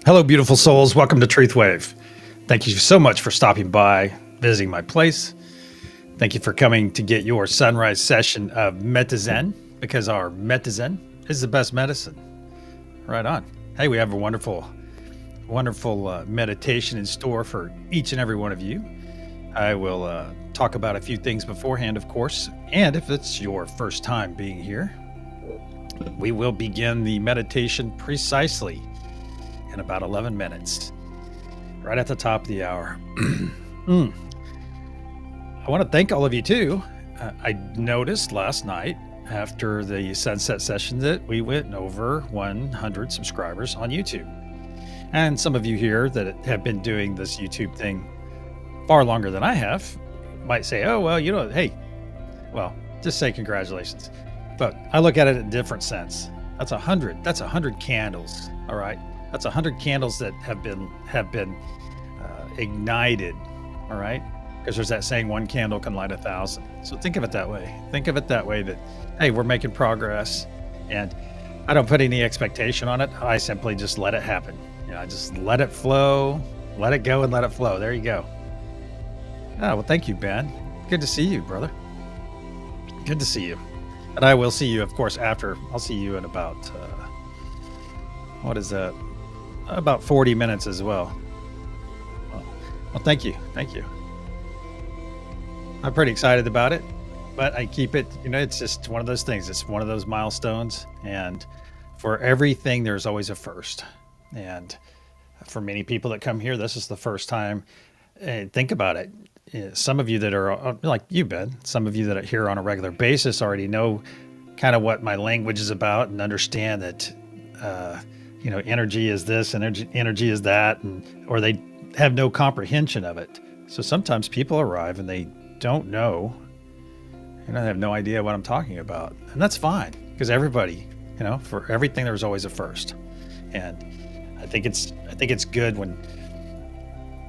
Hello, beautiful souls. Welcome to TruthWave. Thank you so much for stopping by, visiting my place. Thank you for coming to get your sunrise session of Metazen, because our Metazen is the best medicine. Right on. Hey, we have a wonderful meditation in store for each and every one of you. I will talk about a few things beforehand, of course. And if it's your first time being here, we will begin the meditation precisely in about 11 minutes, right at the top of the hour. I want to thank all of you too. I noticed last night after the sunset session that we went over 100 subscribers on YouTube. And some of you here that have been doing this YouTube thing far longer than I have might say, oh, well, hey, well, just say congratulations. But I look at it in a different sense. That's 100 candles. All right. That's 100 candles that have been ignited. All right. Because there's that saying, one candle can light 1,000. So think of it that way. Think of it that way that, hey, we're making progress, and I don't put any expectation on it. I simply just let it happen. I just let it flow, let it go and let it flow. There you go. Oh, well, thank you, Ben. Good to see you, brother. Good to see you. And I will see you, of course, after. I'll see you in about, what is that? About 40 minutes as well. Well, thank you. Thank you. I'm pretty excited about it, but I keep it, it's just one of those things. It's one of those milestones. And for everything, there's always a first. And for many people that come here, this is the first time. Think about it. Some of you that are like you, Ben, some of you that are here on a regular basis already know kind of what my language is about and understand that, energy is this, energy is that, or they have no comprehension of it. So sometimes people arrive and they don't know, they have no idea what I'm talking about. And that's fine, because everybody, for everything, there's always a first. And I think it's good when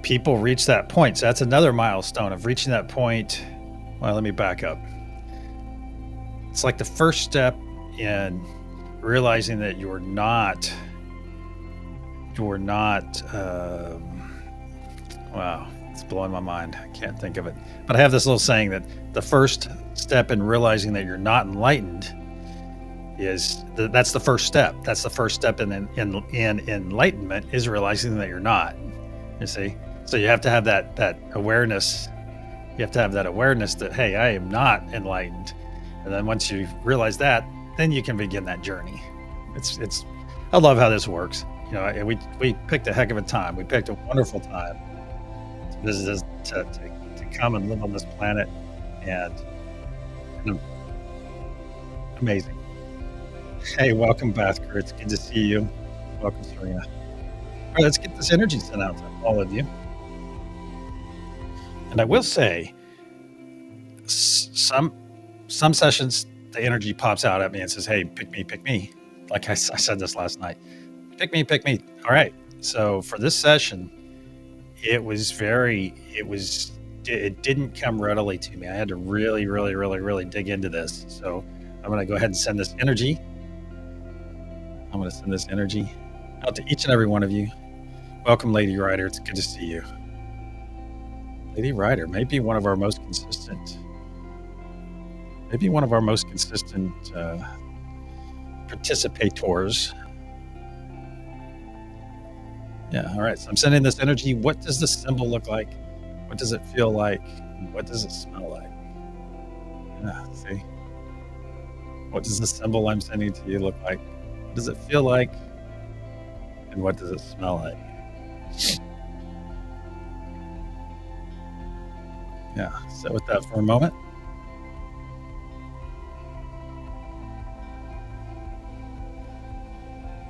people reach that point. So that's another milestone of reaching that point. Well, let me back up. It's like the first step in realizing that you're not, wow, it's blowing my mind. I can't think of it. But I have this little saying that the first step in realizing that you're not enlightened that's the first step. That's the first step in enlightenment, is realizing that you're not. You see? So you have to have that awareness. You have to have that awareness that, hey, I am not enlightened. And then once you realize that, then you can begin that journey. I love how this works. We picked a heck of a time. We picked a wonderful time to visit, to come and live on this planet, and amazing. Hey, welcome, Bathker. It's good to see you. Welcome, Serena. All right, let's get this energy sent out to all of you. And I will say, some sessions, the energy pops out at me and says, hey, pick me. Like I said this last night. Pick me. All right. So for this session, it didn't come readily to me. I had to really dig into this. So I'm going to go ahead and send this energy. I'm going to send this energy out to each and every one of you. Welcome, Lady Ryder. It's good to see you. Lady Ryder may be one of our most consistent participators. Yeah, all right. So I'm sending this energy. What does the symbol look like? What does it feel like? What does it smell like? Yeah, see? What does the symbol I'm sending to you look like? What does it feel like? And what does it smell like? Yeah, sit with that for a moment.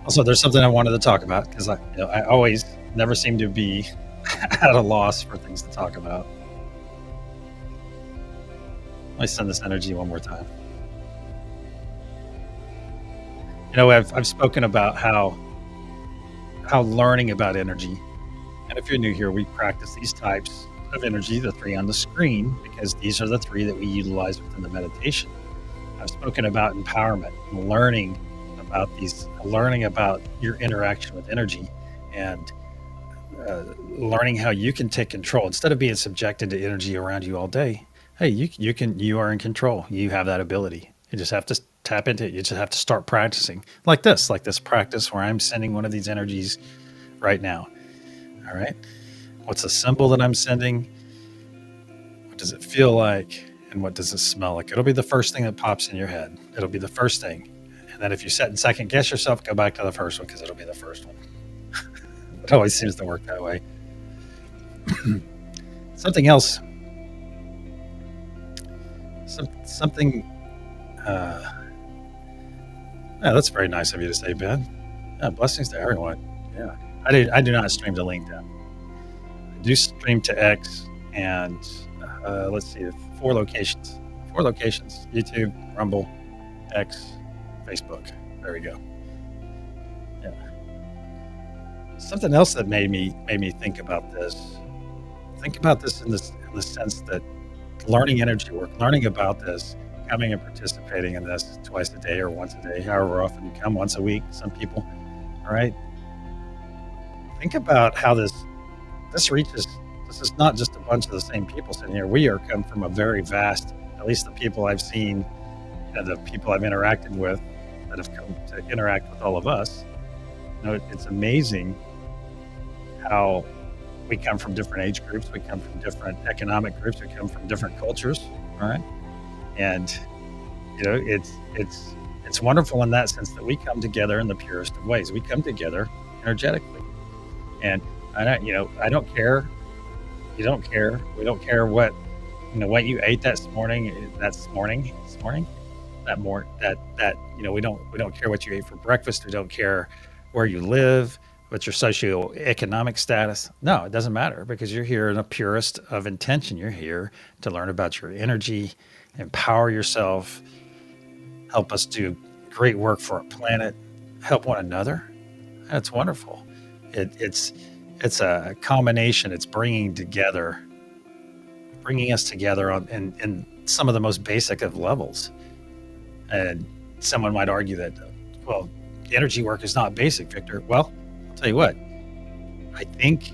Also, there's something I wanted to talk about, because I always never seem to be at a loss for things to talk about. Let me send this energy one more time. I've spoken about how learning about energy, and if you're new here, we practice these types of energy, the three on the screen, because these are the three that we utilize within the meditation. I've spoken about empowerment and learning learning about your interaction with energy, and learning how you can take control instead of being subjected to energy around you all day. Hey, you are in control. You have that ability. You just have to tap into it. You just have to start practicing like this practice where I'm sending one of these energies right now. All right. What's the symbol that I'm sending? What does it feel like? And what does it smell like? It'll be the first thing that pops in your head. It'll be the first thing. And then if you set and second guess yourself, go back to the first one because it'll be the first one. It always seems to work that way. Something else. Something. Yeah, that's very nice of you to say, Ben. Yeah, blessings to everyone. Yeah, I do not stream to LinkedIn. I do stream to X, and let's see, 4 locations. 4 locations: YouTube, Rumble, X, Facebook. There we go. Yeah. Something else that made me think about this. Think about this in the sense that learning energy work, learning about this, coming and participating in this twice a day or once a day, however often you come, once a week, some people. All right. Think about how this reaches. This is not just a bunch of the same people sitting here. We are come from a very vast, at least the people I've seen and the people I've interacted with that have come to interact with all of us. You know, it's amazing how we come from different age groups. We come from different economic groups. We come from different cultures. All right. And, you know, it's wonderful in that sense that we come together in the purest of ways. We come together energetically. And I don't care. You don't care. We don't care what you ate this morning. We don't care what you ate for breakfast. We don't care where you live, what's your socioeconomic status. No, it doesn't matter because you're here in the purest of intention. You're here to learn about your energy, empower yourself, help us do great work for our planet, help one another. That's wonderful. It's a combination. It's bringing us together in some of the most basic of levels. And someone might argue that, well, energy work is not basic, Victor. Well, I'll tell you what, I think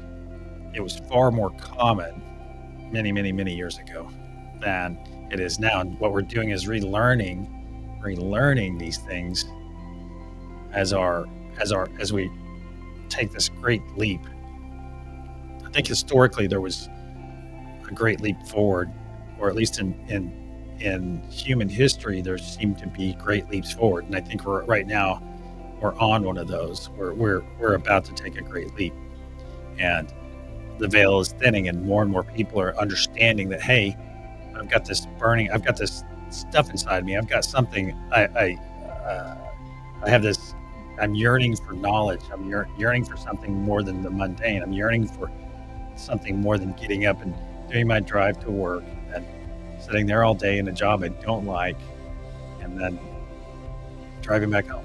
it was far more common many, many, many years ago than it is now. And what we're doing is relearning these things as we take this great leap. I think historically there was a great leap forward, or at least in human history, there seemed to be great leaps forward. And I think we're on one of those. We're about to take a great leap, and the veil is thinning, and more people are understanding that, hey, I've got this stuff inside me. I've got something. I have this. I'm yearning for knowledge. I'm yearning for something more than the mundane. I'm yearning for something more than getting up and doing my drive to work and sitting there all day in a job I don't like, and then driving back home.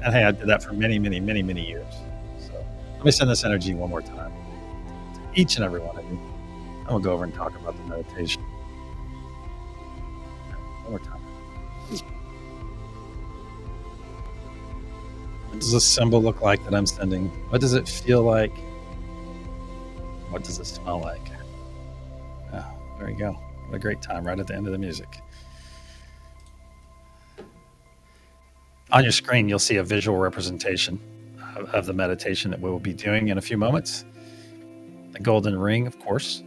And hey, I did that for many, many, many, many years. So let me send this energy one more time to each and every one of you. And we'll go over and talk about the meditation. One more time. What does the symbol look like that I'm sending? What does it feel like? What does it smell like? Oh, there you go. What a great time right at the end of the music. On your screen, you'll see a visual representation of the meditation that we will be doing in a few moments. The golden ring, of course,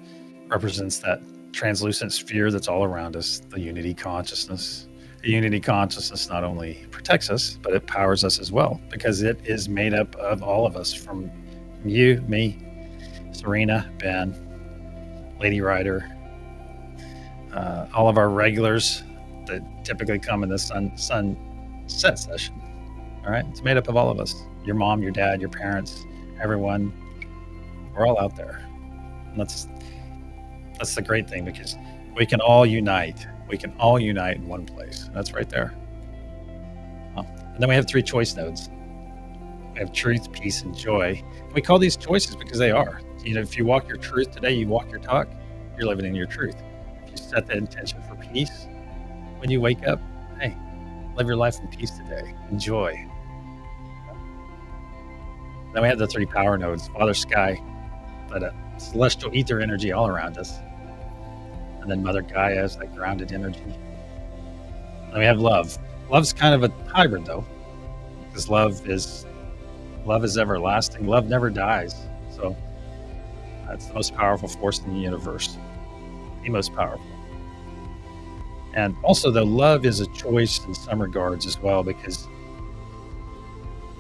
represents that translucent sphere that's all around us, the unity consciousness. The unity consciousness not only protects us, but it powers us as well, because it is made up of all of us, from you, me, Serena, Ben, Lady Ryder, all of our regulars that typically come in the sunset session. All right, it's made up of all of us. Your mom, your dad, your parents, everyone. We're all out there. And that's the great thing, because we can all unite. We can all unite in one place. That's right there. And then we have 3 choice nodes. We have truth, peace, and joy. We call these choices because they are. You know, if you walk your truth today, you walk your talk, you're living in your truth. If you set the intention for peace when you wake up, hey, Live your life in peace today. Enjoy. Then we have the 3 power nodes, Father Sky, that celestial ether energy all around us. And then Mother Gaia is that grounded energy. And we have love. Love's kind of a hybrid though, because love is everlasting. Love never dies. So that's the most powerful force in the universe. The most powerful. And also though, love is a choice in some regards as well, because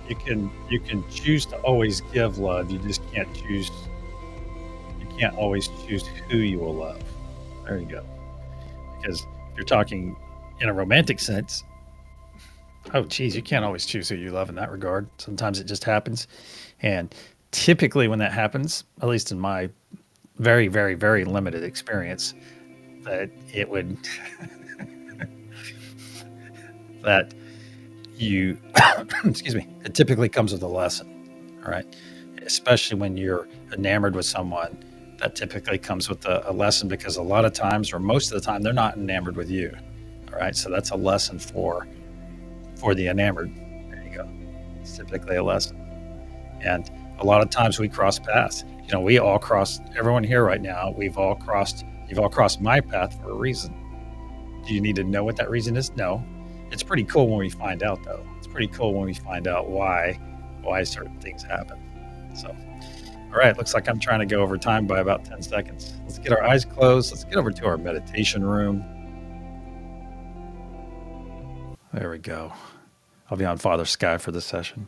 you can choose to always give love. You just can't always choose who you will love. There you go. Because if you're talking in a romantic sense, oh geez, you can't always choose who you love in that regard. Sometimes it just happens. And typically when that happens, at least in my very, very, very limited experience, that it would that you excuse me, it typically comes with a lesson. All right. Especially when you're enamored with someone, that typically comes with a lesson, because a lot of times, or most of the time, they're not enamored with you. All right. So that's a lesson for the enamored. There you go. It's typically a lesson. And a lot of times we cross paths. You know, we all crossed, everyone here right now, you've all crossed my path for a reason. Do you need to know what that reason is? No. It's pretty cool when we find out though. It's pretty cool when we find out why certain things happen. So, all right, looks like I'm trying to go over time by about 10 seconds. Let's get our eyes closed. Let's get over to our meditation room. There we go. I'll be on Father Sky for this session.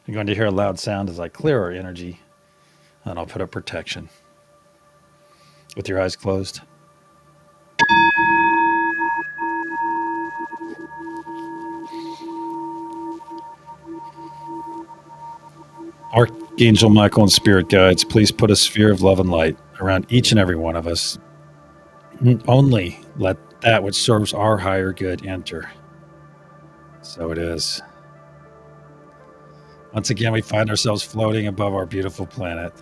You're going to hear a loud sound as I clear our energy, and I'll put up protection. With your eyes closed. Archangel Michael and Spirit Guides, please put a sphere of love and light around each and every one of us. Only let that which serves our higher good enter. So it is. Once again, we find ourselves floating above our beautiful planet.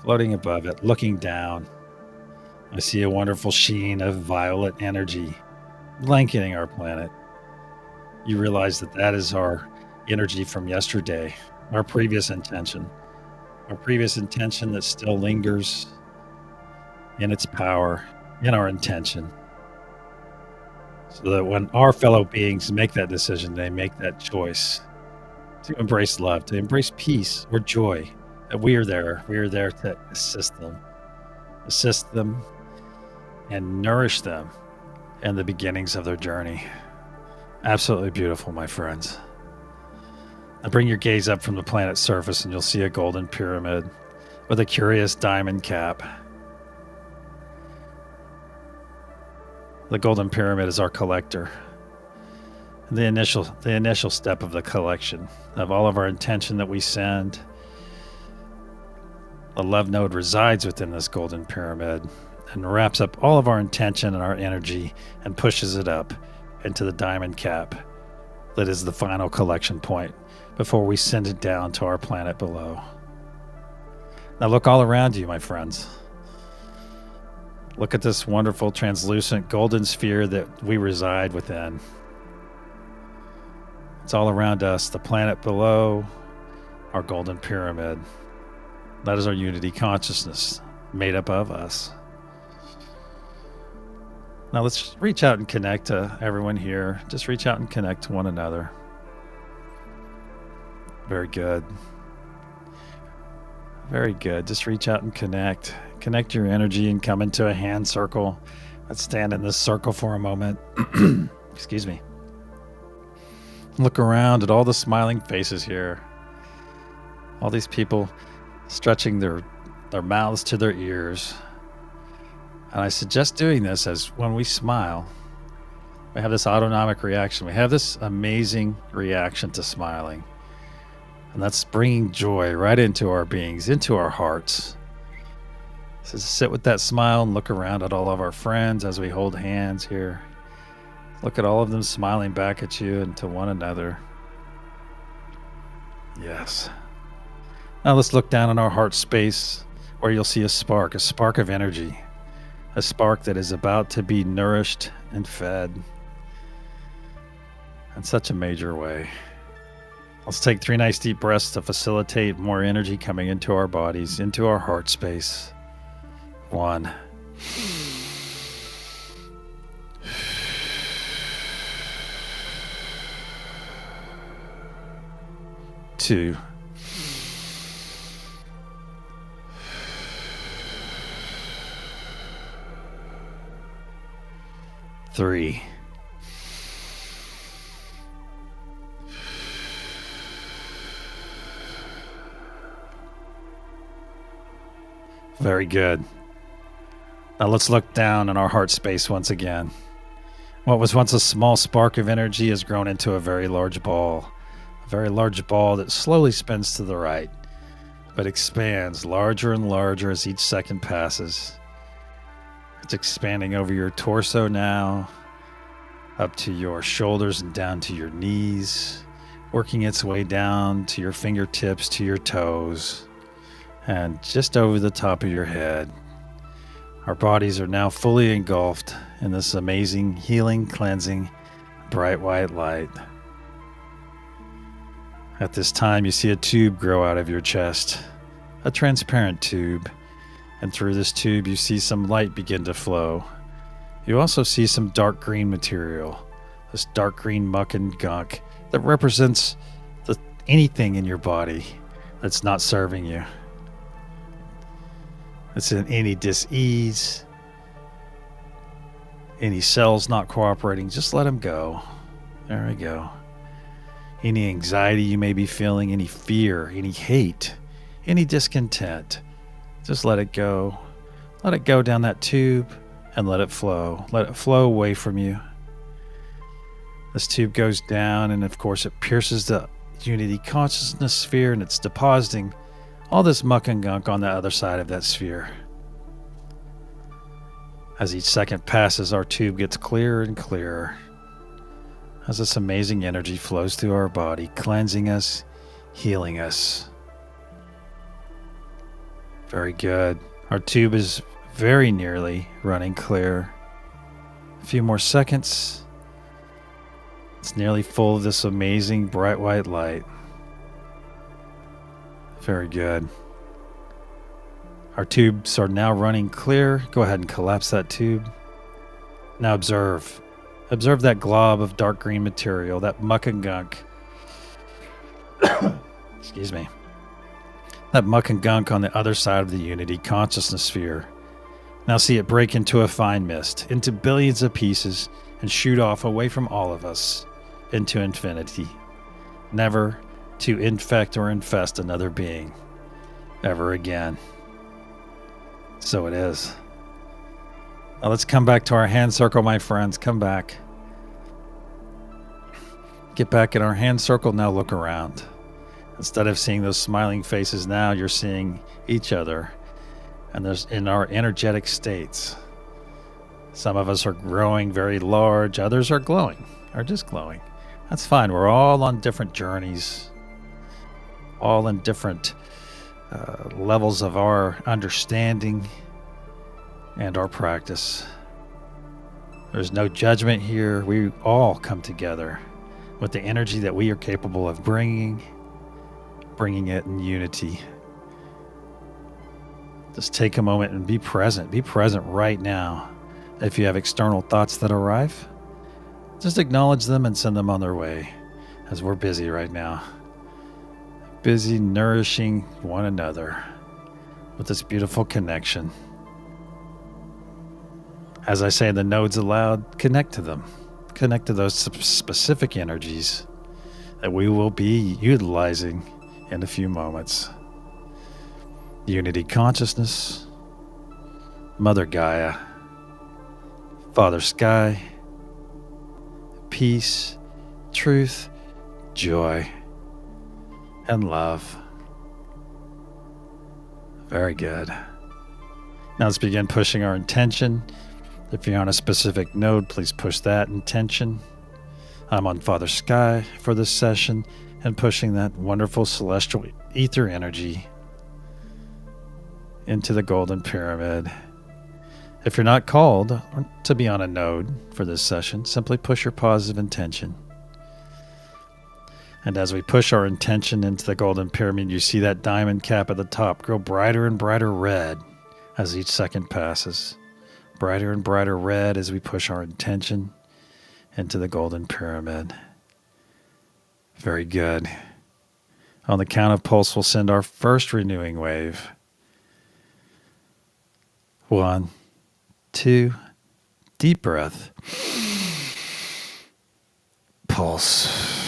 Floating above it, looking down. I see a wonderful sheen of violet energy blanketing our planet. You realize that is our energy from yesterday, our previous intention that still lingers in its power, in our intention. So that when our fellow beings make that decision, they make that choice to embrace love, to embrace peace or joy, that we are there to assist them and nourish them in the beginnings of their journey. Absolutely beautiful, my friends. Now bring your gaze up from the planet's surface and you'll see a golden pyramid with a curious diamond cap. The golden pyramid is our collector. The initial step of the collection of all of our intention that we send. The love node resides within this golden pyramid and wraps up all of our intention and our energy and pushes it up into the diamond cap that is the final collection point before we send it down to our planet below. Now look all around you, my friends. Look at this wonderful translucent golden sphere that we reside within. It's all around us, the planet below, our golden pyramid. That is our unity consciousness made up of us. Now let's reach out and connect to everyone here. Just reach out and connect to one another. Very good. Very good. Just reach out and connect. Connect your energy and come into a hand circle. Let's stand in this circle for a moment. Excuse me. Look around at all the smiling faces here. All these people stretching their mouths to their ears. And I suggest doing this as when we smile, we have this autonomic reaction. We have this amazing reaction to smiling. And that's bringing joy right into our beings, into our hearts. So sit with that smile and look around at all of our friends as we hold hands here. Look at all of them smiling back at you and to one another. Yes. Now let's look down in our heart space where you'll see a spark of energy. A spark that is about to be nourished and fed. in such a major way. Let's take 3 nice deep breaths to facilitate more energy coming into our bodies, into our heart space. 1. 2. 3. Very good. Now let's look down in our heart space once again. What was once a small spark of energy has grown into a very large ball. A very large ball that slowly spins to the right, but expands larger and larger as each second passes. It's expanding over your torso now, up to your shoulders and down to your knees, working its way down to your fingertips, to your toes, and just over the top of your head. Our bodies are now fully engulfed in this amazing, healing, cleansing, bright white light. At this time, you see a tube grow out of your chest, a transparent tube, and through this tube you see some light begin to flow. You also see some dark green material, this dark green muck and gunk that represents anything in your body that's not serving you. It's in any dis-ease, any cells not cooperating, just let them go. There we go. Any anxiety you may be feeling, any fear, any hate, any discontent, just let it go. Let it go down that tube and let it flow. Let it flow away from you. This tube goes down and of course it pierces the unity consciousness sphere and it's depositing all this muck and gunk on the other side of that sphere. As each second passes, our tube gets clearer and clearer. As this amazing energy flows through our body, cleansing us, healing us. Very good. Our tube is very nearly running clear. A few more seconds. It's nearly full of this amazing bright white light. Very good. Our tubes are now running clear. Go ahead and collapse that tube. Now observe. Observe that glob of dark green material, that muck and gunk. Excuse me. That muck and gunk on the other side of the unity consciousness sphere. Now see it break into a fine mist, into billions of pieces, and shoot off away from all of us into infinity. Never to infect or infest another being. Ever again. So it is. Now let's come back to our hand circle, my friends. Come back. Get back in our hand circle. Now look around. Instead of seeing those smiling faces now, you're seeing each other. And there's in our energetic states. Some of us are growing very large. Others are glowing. Or just glowing. That's fine. We're all on different journeys. All in different levels of our understanding and our practice. There's no judgment here. We all come together with the energy that we are capable of bringing it in unity. Just take a moment and be present. Be present right now. If you have external thoughts that arrive, just acknowledge them and send them on their way, as we're busy right now. Busy nourishing one another with this beautiful connection. As I say in the nodes aloud, connect to them. Connect to those specific energies that we will be utilizing in a few moments. Unity consciousness, Mother Gaia, Father Sky, peace, truth, joy, and love. Very good. Now let's begin pushing our intention. If you're on a specific node, please push that intention. I'm on Father Sky for this session and pushing that wonderful celestial ether energy into the golden pyramid. If you're not called to be on a node for this session, simply push your positive intention. And as we push our intention into the golden pyramid, you see that diamond cap at the top grow brighter and brighter red as each second passes. Brighter and brighter red as we push our intention into the golden pyramid. Very good. On the count of pulse, we'll send our first renewing wave. 1, 2, deep breath. Pulse.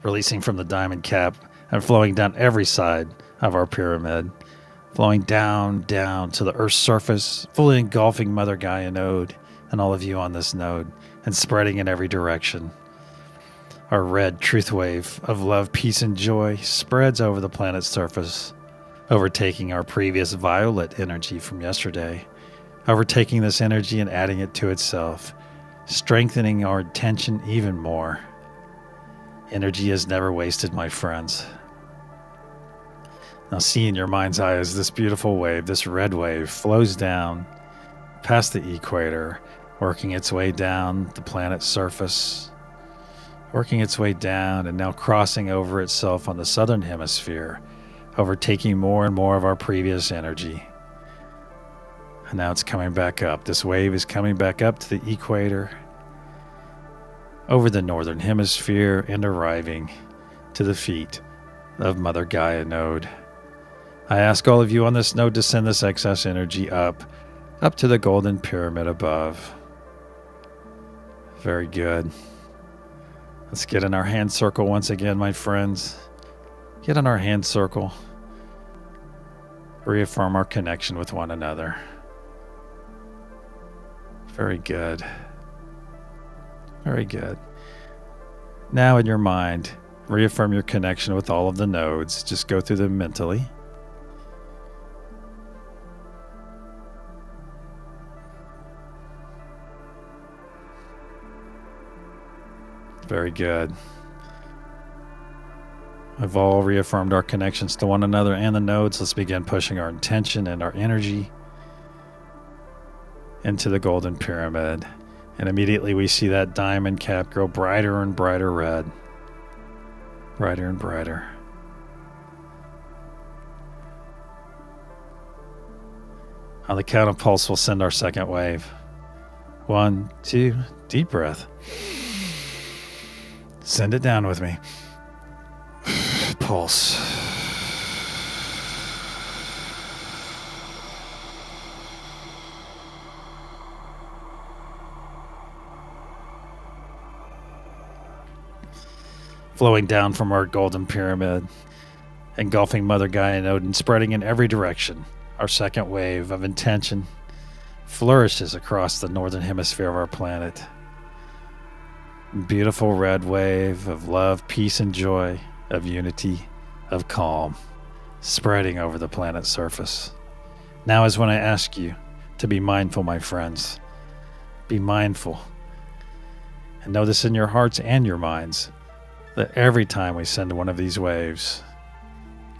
Releasing from the diamond cap and flowing down every side of our pyramid, flowing down to the Earth's surface, fully engulfing Mother Gaia node and all of you on this node, and spreading in every direction. Our red truth wave of love, peace, and joy spreads over the planet's surface, overtaking our previous violet energy from yesterday, overtaking this energy and adding it to itself, strengthening our intention even more. Energy is never wasted, my friends. Now see in your mind's eye as this beautiful wave, this red wave, flows down past the equator, working its way down the planet's surface, working its way down and now crossing over itself on the southern hemisphere, overtaking more and more of our previous energy. And now it's coming back up. This wave is coming back up to the equator, over the northern hemisphere, and arriving to the feet of Mother Gaia node. I ask all of you on this node to send this excess energy up to the golden pyramid above. Very good. Let's get in our hand circle once again, my friends. Get in our hand circle. Reaffirm our connection with one another. Very good. Very good. Now in your mind, reaffirm your connection with all of the nodes. Just go through them mentally. Very good. We've all reaffirmed our connections to one another and the nodes. Let's begin pushing our intention and our energy into the golden pyramid. And immediately we see that diamond cap grow brighter and brighter red. Brighter and brighter. On the count of pulse, we'll send our second wave. 1, 2, deep breath. Send it down with me. Pulse. Flowing down from our golden pyramid, engulfing Mother Gaia node and spreading in every direction. Our second wave of intention flourishes across the northern hemisphere of our planet. Beautiful red wave of love, peace, and joy, of unity, of calm, spreading over the planet's surface. Now is when I ask you to be mindful, my friends. Be mindful. And know this in your hearts and your minds, that every time we send one of these waves,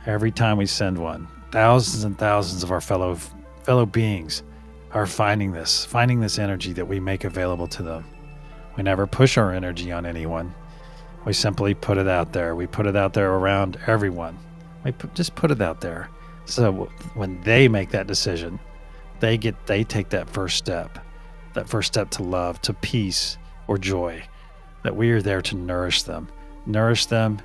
every time we send one, thousands and thousands of our fellow beings are finding this energy that we make available to them. We never push our energy on anyone. We simply put it out there. We put it out there around everyone. Just put it out there. So when they make that decision, they take that first step to love, to peace or joy, that we are there to nourish them. Nourish them.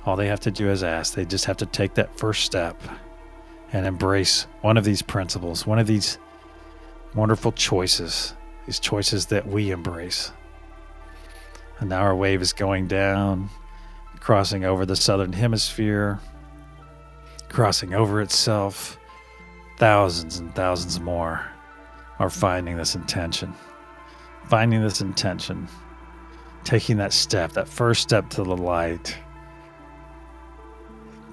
All they have to do is ask. They just have to take that first step and embrace one of these principles, one of these wonderful choices, these choices that we embrace. And now our wave is going down, crossing over the southern hemisphere, crossing over itself. Thousands and thousands more are finding this intention, taking that step, that first step to the light,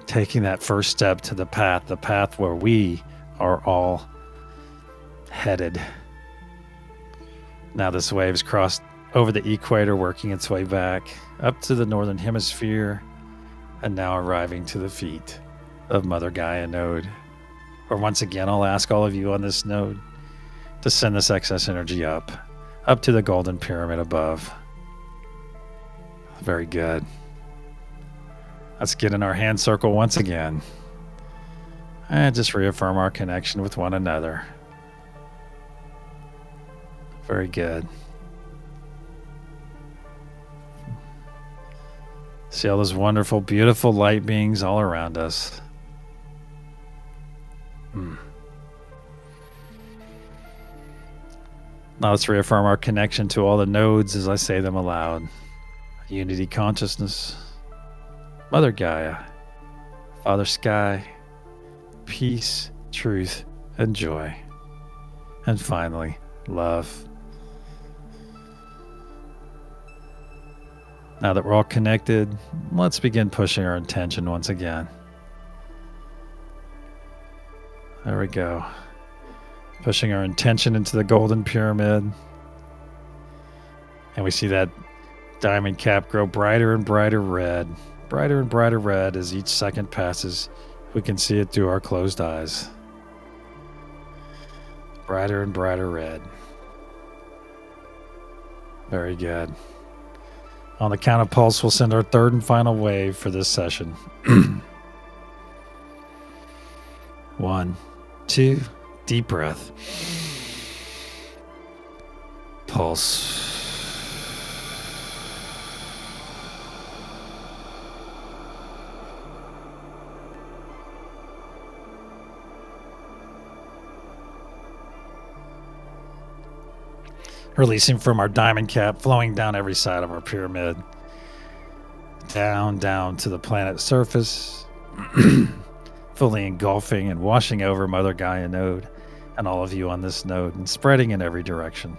taking that first step to the path where we are all headed. Now this wave's crossed over the equator, working its way back up to the northern hemisphere, and now arriving to the feet of Mother Gaia node. Or once again, I'll ask all of you on this node to send this excess energy up to the golden pyramid above. Very good. Let's get in our hand circle once again and just reaffirm our connection with one another. Very good. See all those wonderful, beautiful light beings all around us. Now let's reaffirm our connection to all the nodes as I say them aloud. Unity consciousness, Mother Gaia, Father Sky, peace, truth, and joy. And finally, love. Now that we're all connected, let's begin pushing our intention once again. There we go. Pushing our intention into the golden pyramid. And we see that diamond cap grow brighter and brighter red. Brighter and brighter red as each second passes. We can see it through our closed eyes. Brighter and brighter red. Very good. On the count of pulse, we'll send our third and final wave for this session. 1, 2, deep breath. Pulse. Releasing from our diamond cap, flowing down every side of our pyramid. Down to the planet's surface. Fully engulfing and washing over Mother Gaia node and all of you on this node and spreading in every direction.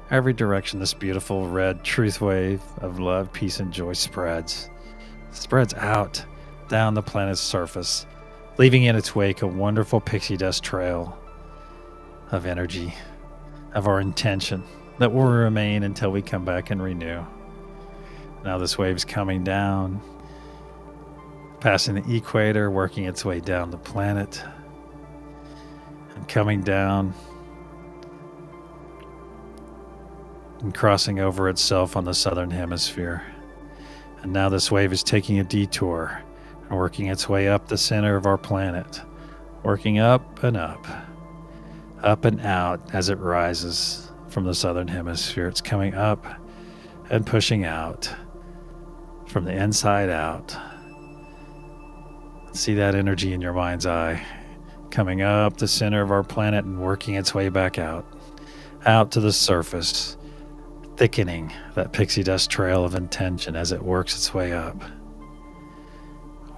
Every direction this beautiful red truth wave of love, peace, and joy spreads. Spreads out down the planet's surface, leaving in its wake a wonderful pixie dust trail of energy, of our intention that will remain until we come back and renew. Now this wave is coming down, passing the equator, working its way down the planet, and coming down and crossing over itself on the southern hemisphere. And now this wave is taking a detour and working its way up the center of our planet, working up and out as it rises from the southern hemisphere. It's coming up and pushing out from the inside out. See that energy in your mind's eye, coming up the center of our planet and working its way back out to the surface, thickening that pixie dust trail of intention as it works its way up.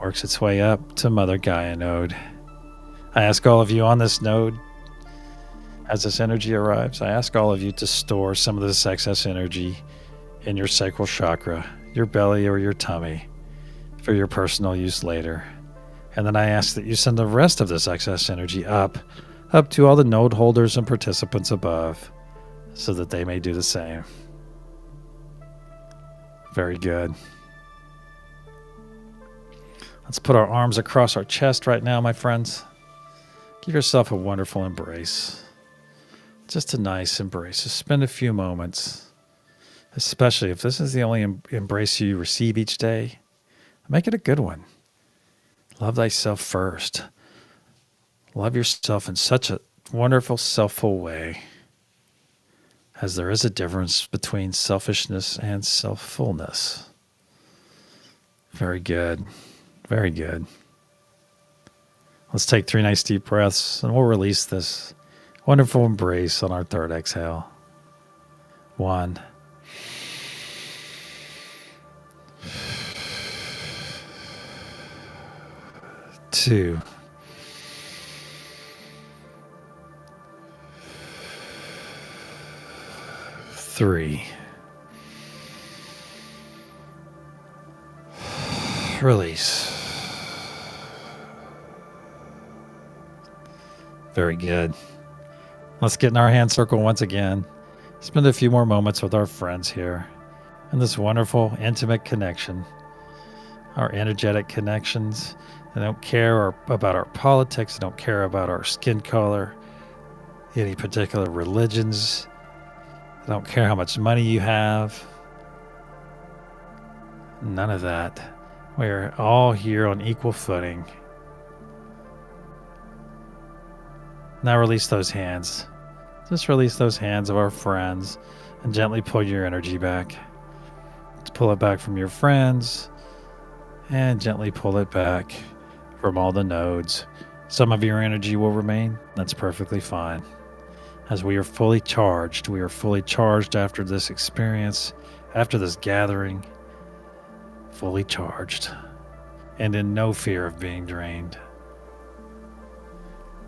Works its way up to Mother Gaia node. I ask all of you on this node, as this energy arrives, I ask all of you to store some of this excess energy in your sacral chakra, your belly or your tummy, for your personal use later. And then I ask that you send the rest of this excess energy up to all the node holders and participants above, so that they may do the same. Very good. Let's put our arms across our chest right now, my friends. Give yourself a wonderful embrace. Just a nice embrace. Just spend a few moments, especially if this is the only embrace you receive each day. Make it a good one. Love thyself first. Love yourself in such a wonderful, selfful way, as there is a difference between selfishness and self-fullness. Very good. Very good. Let's take 3 nice deep breaths, and we'll release this wonderful embrace on our third exhale. 1. 2. 3. Release. Very good. Let's get in our hand circle once again spend a few more moments with our friends here in this wonderful, intimate connection, our energetic connections. They don't care about our politics. They don't care about our skin color, any particular religions. They don't care how much money you have. None of that. We're all here on equal footing. Now release those hands. Just release those hands of our friends and gently pull your energy back. Let's pull it back from your friends and gently pull it back from all the nodes. Some of your energy will remain. That's perfectly fine. As we are fully charged after this experience, after this gathering, fully charged and in no fear of being drained.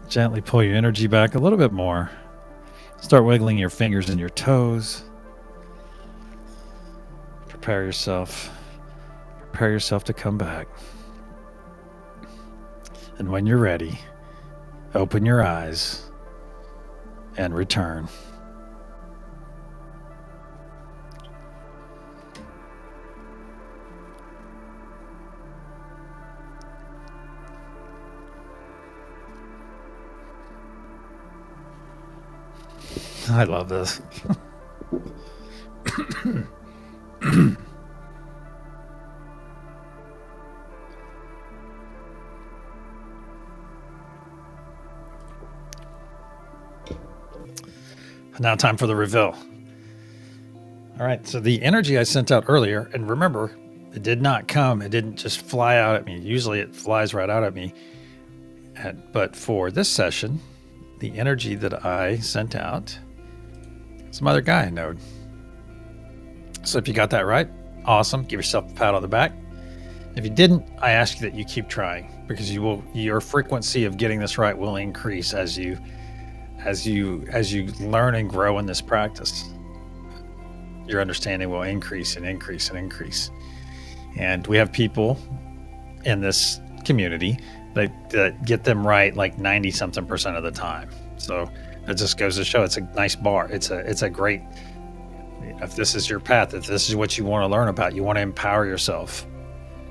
Gently pull your energy back a little bit more. Start wiggling your fingers and your toes. Prepare yourself to come back. And when you're ready, open your eyes and return. I love this. Now time for the reveal. All right, so the energy I sent out earlier, and remember, it did not come, it didn't just fly out at me. Usually it flies right out at me. But for this session, the energy that I sent out, some other Gaia node. So if you got that right, awesome. Give yourself a pat on the back. If you didn't, I ask you that you keep trying, because your frequency of getting this right will increase as you learn and grow in this practice. Your understanding will increase and increase and increase. And we have people in this community that get them right like 90-something% of the time. So it just goes to show it's a nice bar. It's a great, if this is your path, if this is what you want to learn about, you want to empower yourself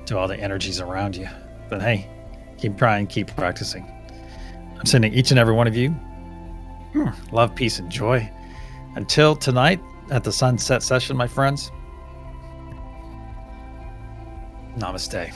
to all the energies around you, then hey, keep trying, keep practicing. I'm sending each and every one of you love, peace, and joy. Until tonight at the sunset session, my friends, namaste.